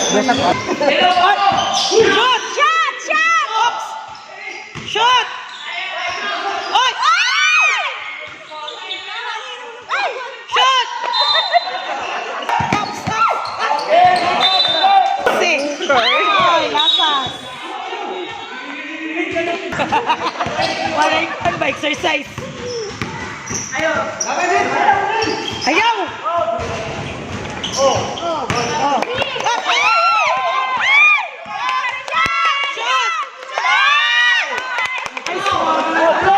Shoot! Shot! Shot! Oops! Shoot! Oy! Shoot! Oops! Ay, lakas! Waray ka ba exercise? Ayaw! Ayaw! Ayaw! Oops! Okay. Go, go, go!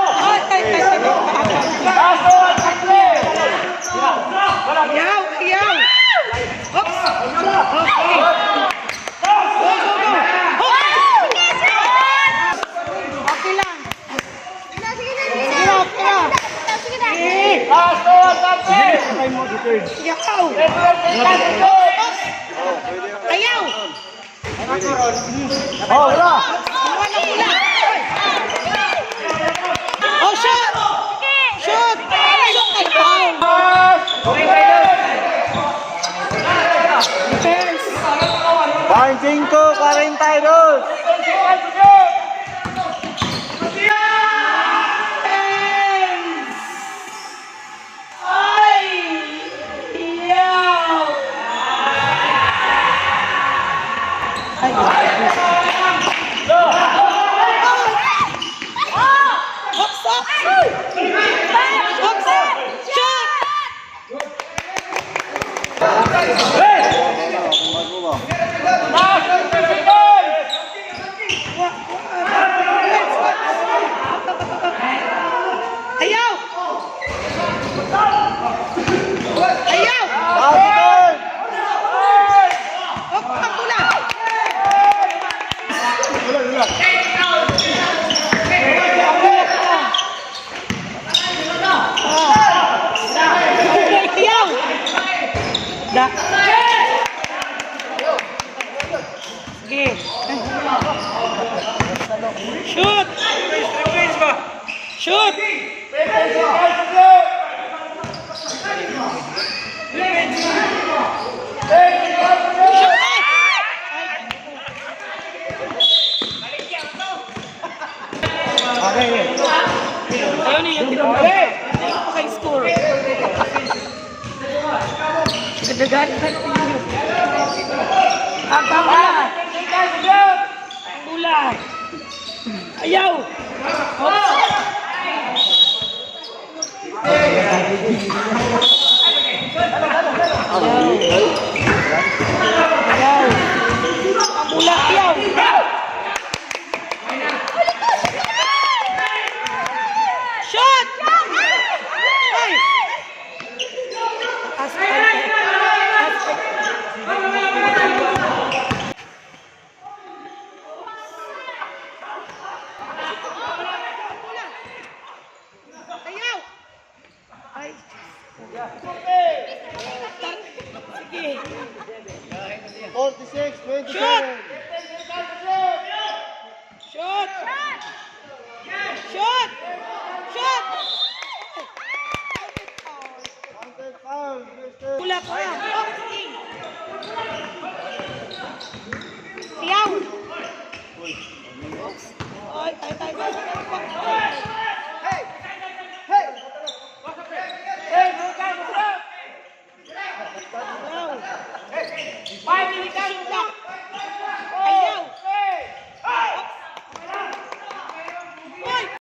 Okay lang. Ayaw! Oh, shoot! Shoot! Defense! 45, 42. Ayaw! Ayaw! Oh, pagkula! Ayaw! Dak! Sige! Shoot! Shoot! Ayun yung score. Kadagan. Ang pula. Pula. Ayaw. Ayaw. Ang pula. Ayaw. Shot! Ay! Ayaw! Ay! Sige! 46, 27. Shoot! Shoot! Shoot! Shoot! Pula ka!